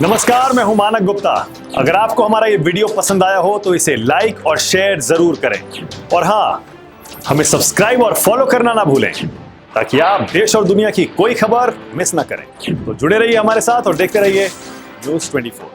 नमस्कार, मैं हूं मानक गुप्ता। अगर आपको हमारा ये वीडियो पसंद आया हो तो इसे लाइक और शेयर जरूर करें और हाँ, हमें सब्सक्राइब और फॉलो करना ना भूलें ताकि आप देश और दुनिया की कोई खबर मिस ना करें। तो जुड़े रहिए हमारे साथ और देखते रहिए न्यूज़ 24।